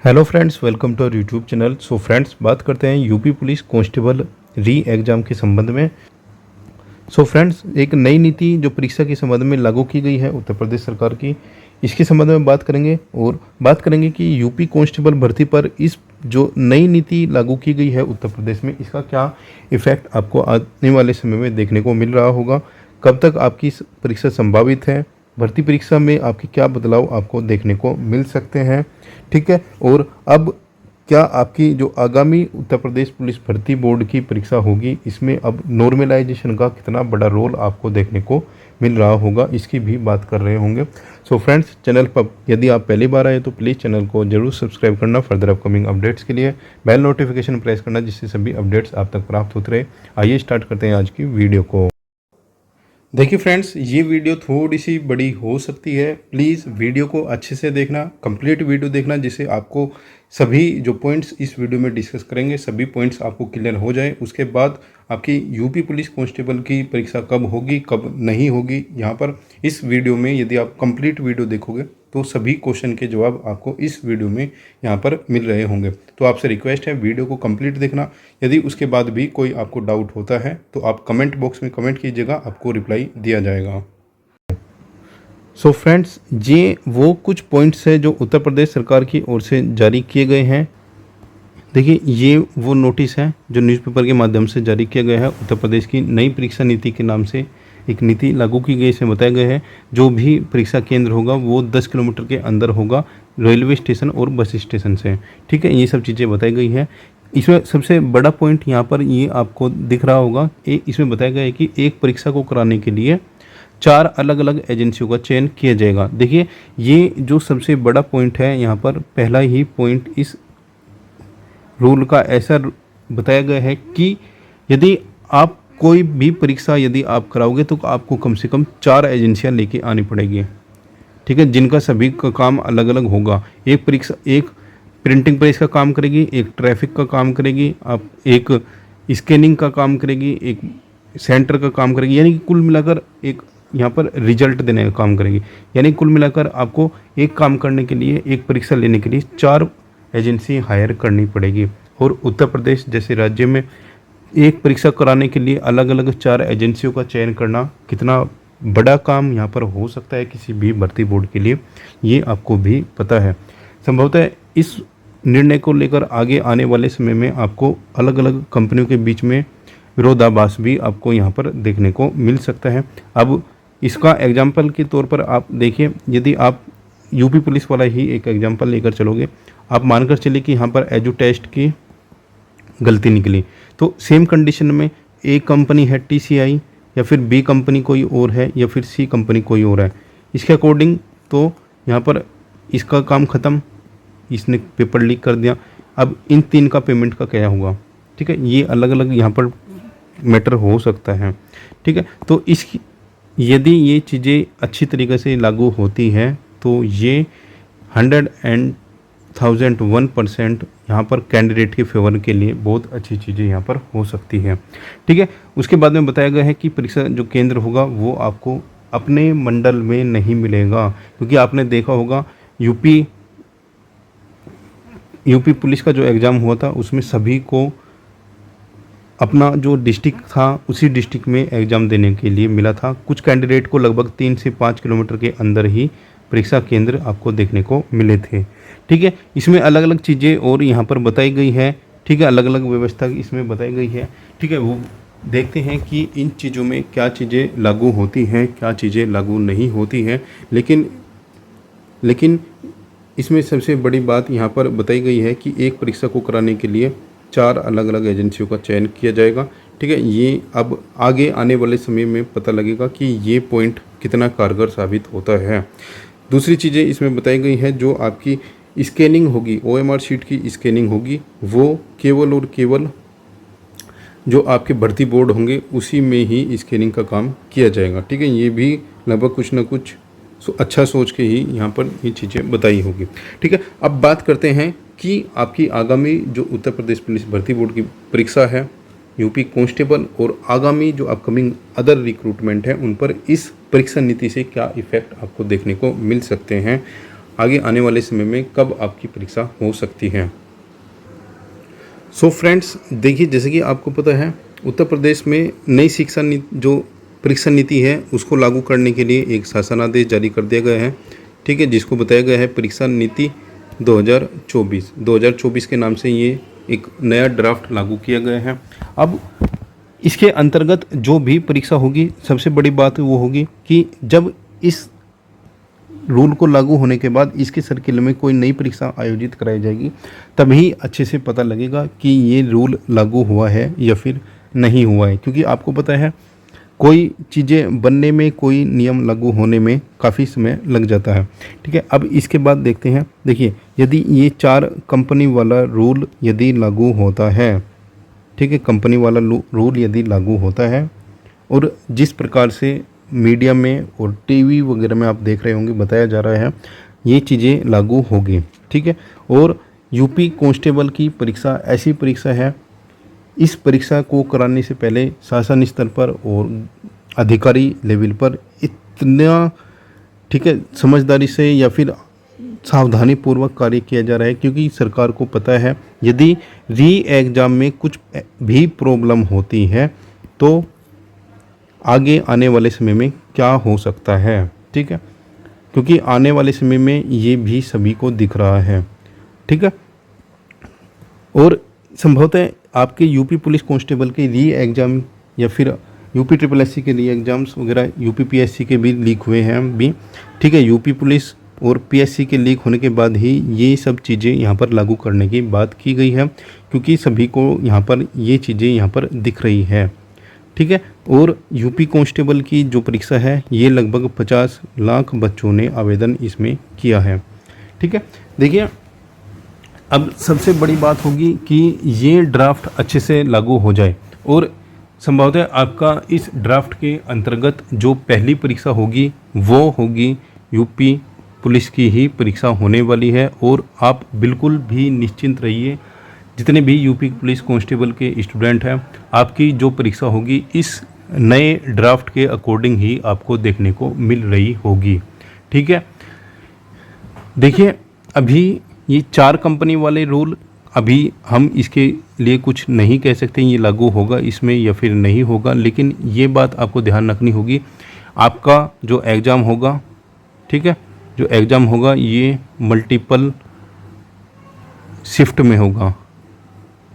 Hello friends, welcome to our YouTube channel. So friends, बात करते हैं UP police constable re exam के संबंध में। सो फ्रेंड्स, एक नई नीति जो परीक्षा के संबंध में लागू की गई है उत्तर प्रदेश सरकार की, इसके संबंध में बात करेंगे और बात करेंगे कि यूपी कांस्टेबल भर्ती पर इस जो नई नीति लागू की गई है उत्तर प्रदेश में, इसका क्या इफ़ेक्ट आपको आने वाले समय में देखने को मिल रहा होगा, कब तक आपकी परीक्षा संभावित है, भर्ती परीक्षा में आपके क्या बदलाव आपको देखने को मिल सकते हैं, ठीक है। और अब क्या आपकी जो आगामी उत्तर प्रदेश पुलिस भर्ती बोर्ड की परीक्षा होगी, इसमें अब नॉर्मलाइजेशन का कितना बड़ा रोल आपको देखने को मिल रहा होगा, इसकी भी बात कर रहे होंगे। सो फ्रेंड्स, चैनल पर यदि आप पहली बार आए तो प्लीज़ चैनल को जरूर सब्सक्राइब करना, फर्दर अपकमिंग अपडेट्स के लिए बेल नोटिफिकेशन प्रेस करना, जिससे सभी अपडेट्स आप तक प्राप्त होते रहे। आइए स्टार्ट करते हैं आज की वीडियो को। देखिए फ्रेंड्स, ये वीडियो थोड़ी सी बड़ी हो सकती है, प्लीज़ वीडियो को अच्छे से देखना, कंप्लीट वीडियो देखना, जिससे आपको सभी जो पॉइंट्स इस वीडियो में डिस्कस करेंगे सभी पॉइंट्स आपको क्लियर हो जाए। उसके बाद आपकी यूपी पुलिस कांस्टेबल की परीक्षा कब होगी कब नहीं होगी, यहाँ पर इस वीडियो में यदि आप कंप्लीट वीडियो देखोगे तो सभी क्वेश्चन के जवाब आपको इस वीडियो में यहाँ पर मिल रहे होंगे। तो आपसे रिक्वेस्ट है वीडियो को कंप्लीट देखना। यदि उसके बाद भी कोई आपको डाउट होता है तो आप कमेंट बॉक्स में कमेंट कीजिएगा, आपको रिप्लाई दिया जाएगा। सो फ्रेंड्स, ये वो कुछ पॉइंट्स है जो उत्तर प्रदेश सरकार की ओर से जारी किए गए हैं। देखिए, ये वो नोटिस है जो न्यूज़पेपर के माध्यम से जारी किया गया है। उत्तर प्रदेश की नई परीक्षा नीति के नाम से एक नीति लागू की गई, इसमें बताया गया है जो भी परीक्षा केंद्र होगा वो 10 किलोमीटर के अंदर होगा रेलवे स्टेशन और बस स्टेशन से, ठीक है। ये सब चीज़ें बताई गई है। इसमें सबसे बड़ा पॉइंट यहाँ पर ये आपको दिख रहा होगा, इसमें बताया गया है कि एक परीक्षा को कराने के लिए 4 अलग अलग एजेंसियों का चयन किया जाएगा। देखिए, ये जो सबसे बड़ा पॉइंट है यहाँ पर, पहला ही पॉइंट इस रूल का ऐसा बताया गया है कि यदि आप कोई भी परीक्षा यदि आप कराओगे तो आपको कम से कम 4 एजेंसियां लेके आनी पड़ेगी, ठीक है, जिनका सभी का काम अलग अलग होगा। एक परीक्षा एक प्रिंटिंग प्रेस का काम करेगी, एक ट्रैफिक का काम करेगी, आप एक स्कैनिंग का काम करेगी, एक सेंटर का काम करेगी, यानी कि कुल मिलाकर एक यहाँ पर रिजल्ट देने का काम करेगी। यानी कुल मिलाकर आपको एक काम करने के लिए, एक परीक्षा लेने के लिए 4 एजेंसी हायर करनी पड़ेगी। और उत्तर प्रदेश जैसे राज्य में एक परीक्षा कराने के लिए अलग अलग 4 एजेंसियों का चयन करना कितना बड़ा काम यहाँ पर हो सकता है किसी भी भर्ती बोर्ड के लिए, ये आपको भी पता है। संभवतः इस निर्णय को लेकर आगे आने वाले समय में आपको अलग अलग कंपनियों के बीच में विरोधाभास भी आपको यहाँ पर देखने को मिल सकता है। अब इसका एग्जाम्पल के तौर पर आप देखिए, यदि आप यूपी पुलिस वाला ही एक एग्जाम्पल लेकर चलोगे, आप मानकर चलिए कि यहाँ पर एजू टेस्ट की गलती निकली, तो सेम कंडीशन में ए कंपनी है टीसीआई, या फिर बी कंपनी कोई और है, या फिर सी कंपनी कोई और है, इसके अकॉर्डिंग तो यहाँ पर इसका काम ख़त्म, इसने पेपर लीक कर दिया। अब इन 3 का पेमेंट का क्या होगा, ठीक है, ये अलग अलग यहाँ पर मैटर हो सकता है, ठीक है। तो इस यदि ये चीज़ें अच्छी तरीके से लागू होती हैं तो ये 101% यहाँ पर कैंडिडेट के फेवर के लिए बहुत अच्छी चीज़ें यहाँ पर हो सकती है, ठीक है। उसके बाद में बताया गया है कि परीक्षा जो केंद्र होगा वो आपको अपने मंडल में नहीं मिलेगा, क्योंकि आपने देखा होगा यूपी पुलिस का जो एग्ज़ाम हुआ था उसमें सभी को अपना जो डिस्ट्रिक्ट था उसी डिस्ट्रिक्ट में एग्ज़ाम देने के लिए मिला था। कुछ कैंडिडेट को लगभग 3 से 5 किलोमीटर के अंदर ही परीक्षा केंद्र आपको देखने को मिले थे, ठीक है। इसमें अलग अलग चीज़ें और यहाँ पर बताई गई है, ठीक है, अलग अलग व्यवस्था इसमें बताई गई है, ठीक है। वो देखते हैं कि इन चीज़ों में क्या चीज़ें लागू होती हैं, क्या चीज़ें लागू नहीं होती हैं। लेकिन इसमें सबसे बड़ी बात यहाँ पर बताई गई है कि एक परीक्षा को कराने के लिए 4 अलग अलग एजेंसियों का चयन किया जाएगा, ठीक है। ये अब आगे आने वाले समय में पता लगेगा कि ये पॉइंट कितना कारगर साबित होता है। दूसरी चीज़ें इसमें बताई गई है, जो आपकी स्कैनिंग होगी, ओएमआर शीट की स्कैनिंग होगी, वो केवल और केवल जो आपके भर्ती बोर्ड होंगे उसी में ही स्कैनिंग का काम किया जाएगा, ठीक है। ये भी लगभग कुछ ना कुछ अच्छा सोच के ही यहाँ पर ये चीज़ें बताई होगी, ठीक है। अब बात करते हैं कि आपकी आगामी जो उत्तर प्रदेश पुलिस भर्ती बोर्ड की परीक्षा है यूपी कांस्टेबल, और आगामी जो अपकमिंग अदर रिक्रूटमेंट है उन पर इस परीक्षा नीति से क्या इफ़ेक्ट आपको देखने को मिल सकते हैं। आगे आने वाले समय में कब आपकी परीक्षा हो सकती है। सो फ्रेंड्स, देखिए जैसे कि आपको पता है उत्तर प्रदेश में नई शिक्षा नीति जो परीक्षा नीति है उसको लागू करने के लिए एक शासनादेश जारी कर दिया गया है, ठीक है, जिसको बताया गया है परीक्षा नीति 2024 के नाम से ये एक नया ड्राफ्ट लागू किया गया है। अब इसके अंतर्गत जो भी परीक्षा होगी, सबसे बड़ी बात वो होगी कि जब इस रूल को लागू होने के बाद इसके सर्किल में कोई नई परीक्षा आयोजित कराई जाएगी, तभी अच्छे से पता लगेगा कि ये रूल लागू हुआ है या फिर नहीं हुआ है। क्योंकि आपको पता है कोई चीज़ें बनने में, कोई नियम लागू होने में काफ़ी समय लग जाता है, ठीक है। अब इसके बाद देखते हैं, देखिए यदि ये 4 कंपनी वाला रूल यदि लागू होता है, ठीक है, कंपनी वाला रूल यदि लागू होता है और जिस प्रकार से मीडिया में और टीवी वगैरह में आप देख रहे होंगे बताया जा रहा है ये चीज़ें लागू होगी, ठीक है। और यूपी कांस्टेबल की परीक्षा ऐसी परीक्षा है, इस परीक्षा को कराने से पहले शासन स्तर पर और अधिकारी लेवल पर इतना, ठीक है, समझदारी से या फिर सावधानी पूर्वक कार्य किया जा रहा है, क्योंकि सरकार को पता है यदि री एग्ज़ाम में कुछ भी प्रॉब्लम होती है तो आगे आने वाले समय में क्या हो सकता है, ठीक है, क्योंकि आने वाले समय में ये भी सभी को दिख रहा है, ठीक है। और संभवतः आपके यूपी पुलिस कांस्टेबल के री एग्ज़ाम या फिर यूपी ट्रिपल एससी के री एग्ज़ाम्स वगैरह यूपी पीएससी के भी लीक हुए हैं भी, ठीक है। यूपी पुलिस और पीएससी के लीक होने के बाद ही ये सब चीज़ें यहाँ पर लागू करने की बात की गई है, क्योंकि सभी को यहाँ पर ये चीज़ें यहाँ पर दिख रही है, ठीक है। और यूपी कांस्टेबल की जो परीक्षा है ये लगभग 50 लाख बच्चों ने आवेदन इसमें किया है, ठीक है। देखिए अब सबसे बड़ी बात होगी कि ये ड्राफ्ट अच्छे से लागू हो जाए और संभवतः आपका इस ड्राफ्ट के अंतर्गत जो पहली परीक्षा होगी वो होगी यूपी पुलिस की ही परीक्षा होने वाली है। और आप बिल्कुल भी निश्चिंत रहिए, जितने भी यूपी पुलिस कांस्टेबल के स्टूडेंट हैं, आपकी जो परीक्षा होगी इस नए ड्राफ्ट के अकॉर्डिंग ही आपको देखने को मिल रही होगी, ठीक है। देखिए अभी ये 4 कंपनी वाले रूल, अभी हम इसके लिए कुछ नहीं कह सकते ये लागू होगा इसमें या फिर नहीं होगा, लेकिन ये बात आपको ध्यान रखनी होगी, आपका जो एग्ज़ाम होगा, ठीक है, जो एग्ज़ाम होगा ये मल्टीपल शिफ्ट में होगा,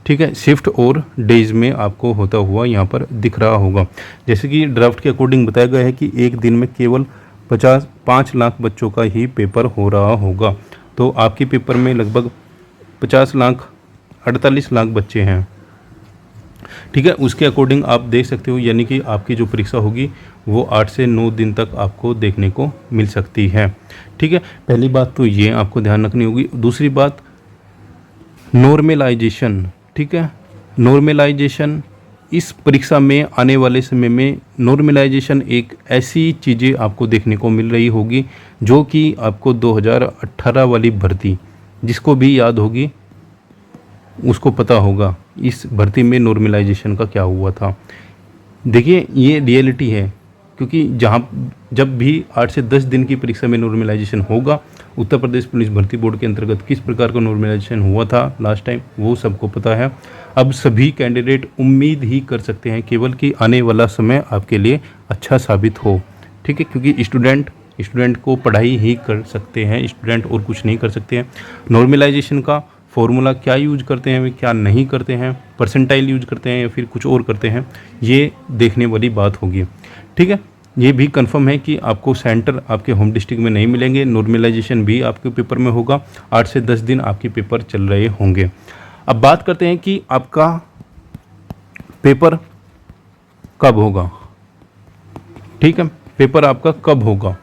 ठीक है, शिफ्ट और डेज में आपको होता हुआ यहाँ पर दिख रहा होगा। जैसे कि ड्राफ्ट के अकॉर्डिंग बताया गया है कि एक दिन में केवल 5 लाख बच्चों का ही पेपर हो रहा होगा, तो आपके पेपर में लगभग 48 लाख बच्चे हैं, ठीक है। उसके अकॉर्डिंग आप देख सकते हो, यानी कि आपकी जो परीक्षा होगी वो 8 से 9 दिन तक आपको देखने को मिल सकती है, ठीक है। पहली बात तो ये आपको ध्यान रखनी होगी। दूसरी बात नॉर्मलाइजेशन, ठीक है, नॉर्मलाइजेशन इस परीक्षा में आने वाले समय में नॉर्मलाइजेशन एक ऐसी चीज़ें आपको देखने को मिल रही होगी जो कि आपको 2018 वाली भर्ती, जिसको भी याद होगी उसको पता होगा इस भर्ती में नॉर्मलाइजेशन का क्या हुआ था। देखिए ये रियलिटी है, क्योंकि जब भी 8 से 10 दिन की परीक्षा में नॉर्मलाइजेशन होगा, उत्तर प्रदेश पुलिस भर्ती बोर्ड के अंतर्गत किस प्रकार का नॉर्मलाइजेशन हुआ था लास्ट टाइम वो सबको पता है। अब सभी कैंडिडेट उम्मीद ही कर सकते हैं केवल कि आने वाला समय आपके लिए अच्छा साबित हो, ठीक है, क्योंकि स्टूडेंट को पढ़ाई ही कर सकते हैं, स्टूडेंट और कुछ नहीं कर सकते हैं। नॉर्मलाइजेशन का फॉर्मूला क्या यूज करते हैं, क्या नहीं करते हैं, परसेंटाइल यूज करते हैं या फिर कुछ और करते हैं, ये देखने वाली बात होगी, ठीक है। ये भी कंफर्म है कि आपको सेंटर आपके होम डिस्ट्रिक्ट में नहीं मिलेंगे, नॉर्मलाइजेशन भी आपके पेपर में होगा, 8 से 10 दिन आपके पेपर चल रहे होंगे। अब बात करते हैं कि आपका पेपर कब होगा, ठीक है, पेपर आपका कब होगा।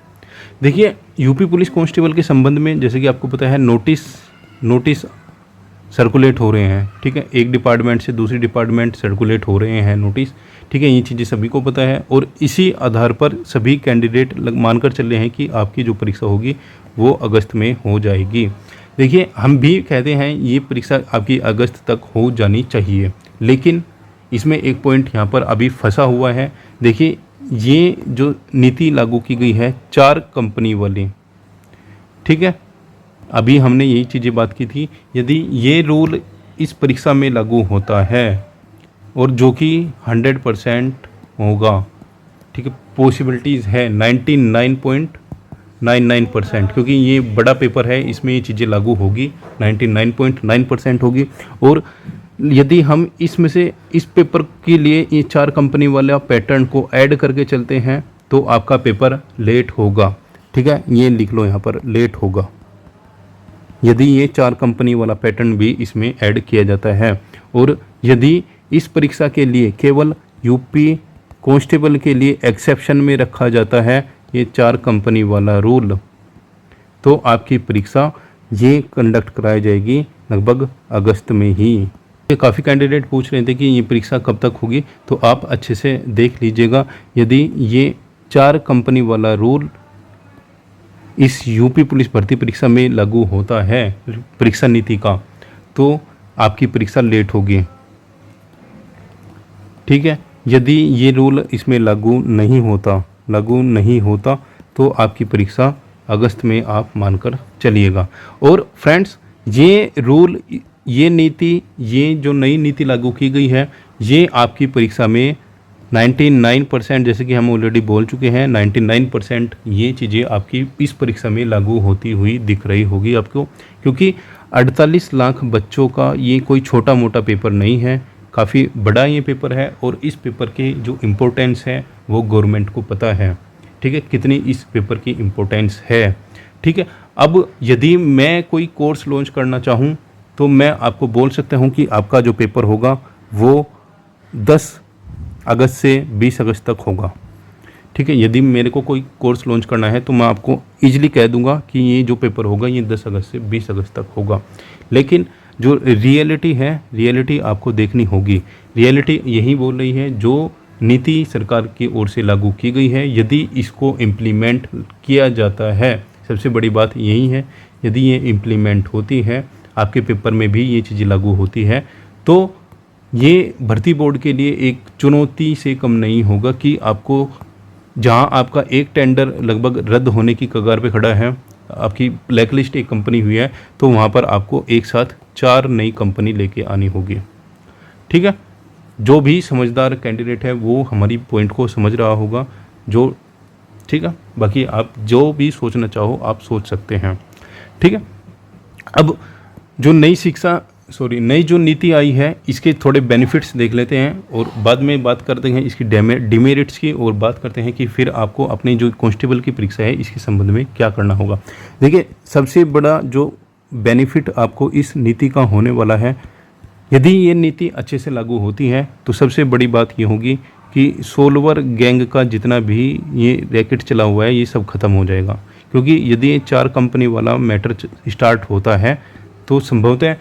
देखिए यूपी पुलिस कांस्टेबल के संबंध में जैसे कि आपको पता है नोटिस सर्कुलेट हो रहे हैं, ठीक है, एक डिपार्टमेंट से दूसरी डिपार्टमेंट सर्कुलेट हो रहे हैं नोटिस, ठीक है, ये चीज़ें सभी को पता है और इसी आधार पर सभी कैंडिडेट मानकर चल रहे हैं कि आपकी जो परीक्षा होगी वो अगस्त में हो जाएगी। देखिए हम भी कहते हैं ये परीक्षा आपकी अगस्त तक हो जानी चाहिए, लेकिन इसमें एक पॉइंट यहाँ पर अभी फंसा हुआ है। देखिए ये जो नीति लागू की गई है 4 कंपनी वाली, ठीक है, अभी हमने यही चीज़ें बात की थी। यदि ये रूल इस परीक्षा में लागू होता है और जो कि 100% होगा, ठीक है, पॉसिबिलिटीज़ है 99.99%, क्योंकि ये बड़ा पेपर है, इसमें ये चीज़ें लागू होगी, 99.9% होगी। और यदि हम इसमें से इस पेपर के लिए ये 4 कंपनी वाला पैटर्न को ऐड करके चलते हैं तो आपका पेपर लेट होगा, ठीक है, ये लिख लो यहाँ पर, लेट होगा यदि ये 4 कंपनी वाला पैटर्न भी इसमें ऐड किया जाता है। और यदि इस परीक्षा के लिए केवल यूपी कांस्टेबल के लिए एक्सेप्शन में रखा जाता है ये 4 कंपनी वाला रूल, तो आपकी परीक्षा ये कंडक्ट कराई जाएगी लगभग अगस्त में ही। ये काफ़ी कैंडिडेट पूछ रहे थे कि ये परीक्षा कब तक होगी, तो आप अच्छे से देख लीजिएगा। यदि ये 4 कंपनी वाला रूल इस यूपी पुलिस भर्ती परीक्षा में लागू होता है परीक्षा नीति का, तो आपकी परीक्षा लेट होगी, ठीक है। यदि ये रूल इसमें लागू नहीं होता तो आपकी परीक्षा अगस्त में आप मानकर चलिएगा। और फ्रेंड्स, ये रूल, ये नीति, ये जो नई नीति लागू की गई है, ये आपकी परीक्षा में 99%, जैसे कि हम ऑलरेडी बोल चुके हैं, 99% ये चीज़ें आपकी इस परीक्षा में लागू होती हुई दिख रही होगी आपको, क्योंकि 48 लाख बच्चों का ये कोई छोटा मोटा पेपर नहीं है, काफ़ी बड़ा ये पेपर है। और इस पेपर के जो इम्पोर्टेंस है वो गवर्नमेंट को पता है, ठीक है, कितनी इस पेपर की इम्पोर्टेंस है, ठीक है। अब यदि मैं कोई कोर्स लॉन्च करना चाहूँ तो मैं आपको बोल सकता हूँ कि आपका जो पेपर होगा वो 10 अगस्त से 20 अगस्त तक होगा, ठीक है। यदि मेरे को कोई कोर्स लॉन्च करना है तो मैं आपको ईजिली कह दूंगा कि ये जो पेपर होगा ये 10 अगस्त से 20 अगस्त तक होगा। लेकिन जो रियलिटी है, रियलिटी आपको देखनी होगी। रियलिटी यही बोल रही है, जो नीति सरकार की ओर से लागू की गई है, यदि इसको इम्प्लीमेंट किया जाता है, सबसे बड़ी बात यही है, यदि ये इम्प्लीमेंट होती है, आपके पेपर में भी ये चीज़ें लागू होती है, तो ये भर्ती बोर्ड के लिए एक चुनौती से कम नहीं होगा कि आपको, जहां आपका एक टेंडर लगभग रद्द होने की कगार पे खड़ा है, आपकी ब्लैकलिस्ट एक कंपनी हुई है, तो वहां पर आपको एक साथ 4 नई कंपनी लेके आनी होगी, ठीक है। जो भी समझदार कैंडिडेट है वो हमारी पॉइंट को समझ रहा होगा, जो, ठीक है। बाकी आप जो भी सोचना चाहो आप सोच सकते हैं, ठीक है। अब जो नई जो नीति आई है, इसके थोड़े बेनिफिट्स देख लेते हैं और बाद में बात करते हैं इसकी डिमेरिट्स की, और बात करते हैं कि फिर आपको अपनी जो कांस्टेबल की परीक्षा है इसके संबंध में क्या करना होगा। देखिए, सबसे बड़ा जो बेनिफिट आपको इस नीति का होने वाला है, यदि ये नीति अच्छे से लागू होती है तो सबसे बड़ी बात ये होगी कि सोल्वर गैंग का जितना भी ये रैकेट चला हुआ है ये सब खत्म हो जाएगा। क्योंकि यदि ये 4 कंपनी वाला मैटर स्टार्ट होता है तो संभवतः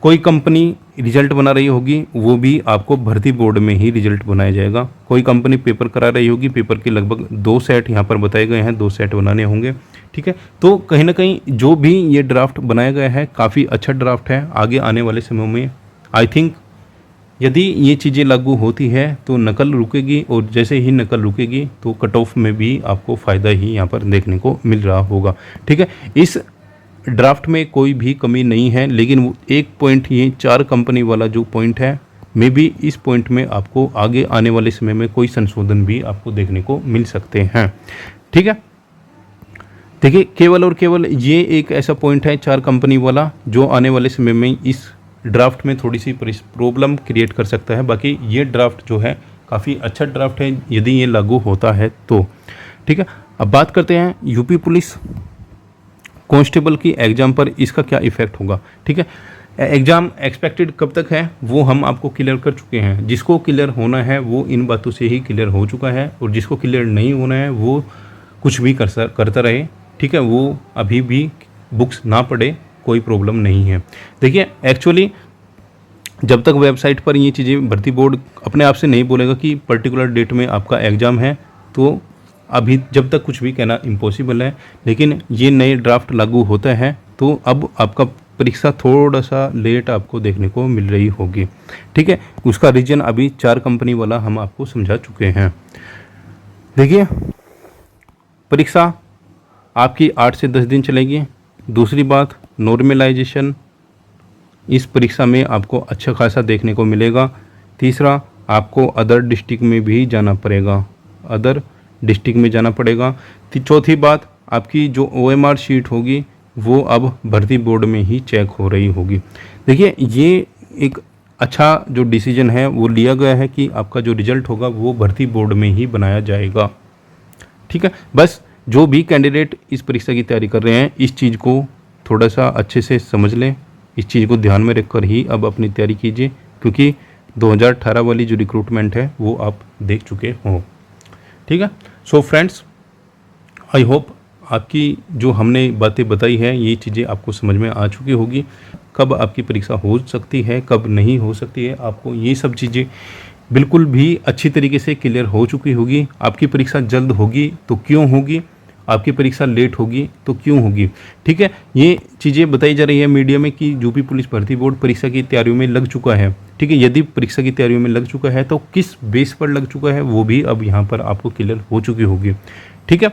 कोई कंपनी रिजल्ट बना रही होगी, वो भी आपको भर्ती बोर्ड में ही रिजल्ट बनाया जाएगा। कोई कंपनी पेपर करा रही होगी, पेपर के लगभग 2 सेट यहाँ पर बताए गए हैं, 2 सेट बनाने होंगे, ठीक है। तो कहीं ना कहीं जो भी ये ड्राफ्ट बनाया गया है काफ़ी अच्छा ड्राफ्ट है। आगे आने वाले समय में आई थिंक यदि ये चीज़ें लागू होती है तो नकल रुकेगी, और जैसे ही नकल रुकेगी तो कट ऑफ में भी आपको फ़ायदा ही यहाँ पर देखने को मिल रहा होगा, ठीक है। इस ड्राफ्ट में कोई भी कमी नहीं है, लेकिन एक पॉइंट, ये 4 कंपनी वाला जो पॉइंट है, मे बी इस पॉइंट में आपको आगे आने वाले समय में कोई संशोधन भी आपको देखने को मिल सकते हैं, ठीक है। देखिए, केवल और केवल ये एक ऐसा पॉइंट है 4 कंपनी वाला जो आने वाले समय में इस ड्राफ्ट में थोड़ी सी प्रॉब्लम क्रिएट कर सकता है। बाकी ये ड्राफ्ट जो है काफ़ी अच्छा ड्राफ्ट है यदि ये लागू होता है तो, ठीक है। अब बात करते हैं यूपी पुलिस कांस्टेबल की एग्ज़ाम पर इसका क्या इफ़ेक्ट होगा, ठीक है। एग्ज़ाम एक्सपेक्टेड कब तक है वो हम आपको क्लियर कर चुके हैं। जिसको क्लियर होना है वो इन बातों से ही क्लियर हो चुका है, और जिसको क्लियर नहीं होना है वो कुछ भी करता रहे, ठीक है। वो अभी भी बुक्स ना पढ़े, कोई प्रॉब्लम नहीं है। देखिए, एक्चुअली जब तक वेबसाइट पर ये चीज़ें भर्ती बोर्ड अपने आप से नहीं बोलेगा कि पर्टिकुलर डेट में आपका एग्ज़ाम है, तो अभी जब तक कुछ भी कहना इम्पॉसिबल है। लेकिन ये नए ड्राफ्ट लागू होता है तो अब आपका परीक्षा थोड़ा सा लेट आपको देखने को मिल रही होगी, ठीक है। उसका रीजन अभी 4 कंपनी वाला हम आपको समझा चुके हैं। देखिए, परीक्षा आपकी 8 से 10 दिन चलेगी। दूसरी बात, नॉर्मलाइजेशन इस परीक्षा में आपको अच्छा खासा देखने को मिलेगा। तीसरा, आपको अदर डिस्ट्रिक्ट में भी जाना पड़ेगा, अदर डिस्ट्रिक्ट में जाना पड़ेगा। चौथी बात, आपकी जो OMR शीट होगी वो अब भर्ती बोर्ड में ही चेक हो रही होगी। देखिए, ये एक अच्छा जो डिसीजन है वो लिया गया है कि आपका जो रिजल्ट होगा वो भर्ती बोर्ड में ही बनाया जाएगा। ठीक है, बस जो भी कैंडिडेट इस परीक्षा की तैयारी कर रहे हैं इस चीज़ को थोड़ा सा अच्छे से समझ लें, इस चीज़ को ध्यान में रखकर ही अब अपनी तैयारी कीजिए, क्योंकि 2018 वाली जो रिक्रूटमेंट है वो आप देख चुके हों। ठीक है, सो फ्रेंड्स, आई होप आपकी जो हमने बातें बताई हैं ये चीज़ें आपको समझ में आ चुकी होगी। कब आपकी परीक्षा हो सकती है, कब नहीं हो सकती है, आपको ये सब चीज़ें बिल्कुल भी अच्छी तरीके से क्लियर हो चुकी होगी। आपकी परीक्षा जल्द होगी तो क्यों होगी, आपकी परीक्षा लेट होगी तो क्यों होगी। ठीक है, ये चीज़ें बताई जा रही है मीडिया में कि यूपी पुलिस भर्ती बोर्ड परीक्षा की तैयारियों में लग चुका है। ठीक है, यदि परीक्षा की तैयारियों में लग चुका है तो किस बेस पर लग चुका है वो भी अब यहाँ पर आपको क्लियर हो चुकी होगी। ठीक है,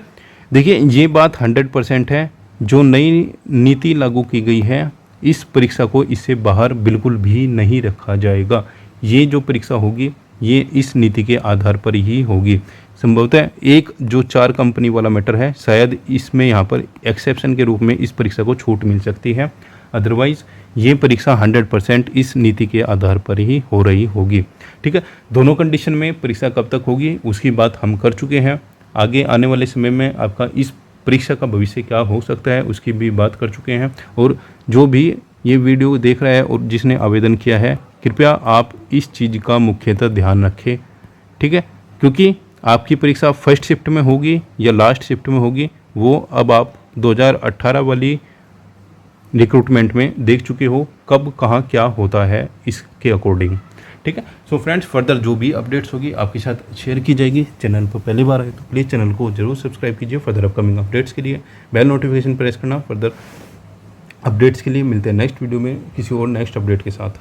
देखिए, ये बात 100% है। जो नई नीति लागू की गई है इस परीक्षा को इससे बाहर बिल्कुल भी नहीं रखा जाएगा। ये जो परीक्षा होगी ये इस नीति के आधार पर ही होगी। संभवतः एक जो 4 कंपनी वाला मैटर है, शायद इसमें यहाँ पर एक्सेप्शन के रूप में इस परीक्षा को छूट मिल सकती है, अदरवाइज़ ये परीक्षा 100% इस नीति के आधार पर ही हो रही होगी। ठीक है, दोनों कंडीशन में परीक्षा कब तक होगी उसकी बात हम कर चुके हैं। आगे आने वाले समय में आपका इस परीक्षा का भविष्य क्या हो सकता है उसकी भी बात कर चुके हैं। और जो भी ये वीडियो देख रहा है और जिसने आवेदन किया है, कृपया आप इस चीज़ का मुख्यतः ध्यान रखें। ठीक है, क्योंकि आपकी परीक्षा फर्स्ट शिफ्ट में होगी या लास्ट शिफ्ट में होगी वो अब आप 2018 वाली रिक्रूटमेंट में देख चुके हो, कब कहाँ क्या होता है इसके अकॉर्डिंग। ठीक है, सो फ्रेंड्स, फर्दर जो भी अपडेट्स होगी आपके साथ शेयर की जाएगी। चैनल पर पहली बार आए तो प्लीज़ चैनल को जरूर सब्सक्राइब कीजिए। फर्दर अपकमिंग अपडेट्स के लिए बेल नोटिफिकेशन प्रेस करना। फर्दर अपडेट्स के लिए मिलते हैं नेक्स्ट वीडियो में किसी और नेक्स्ट अपडेट के साथ।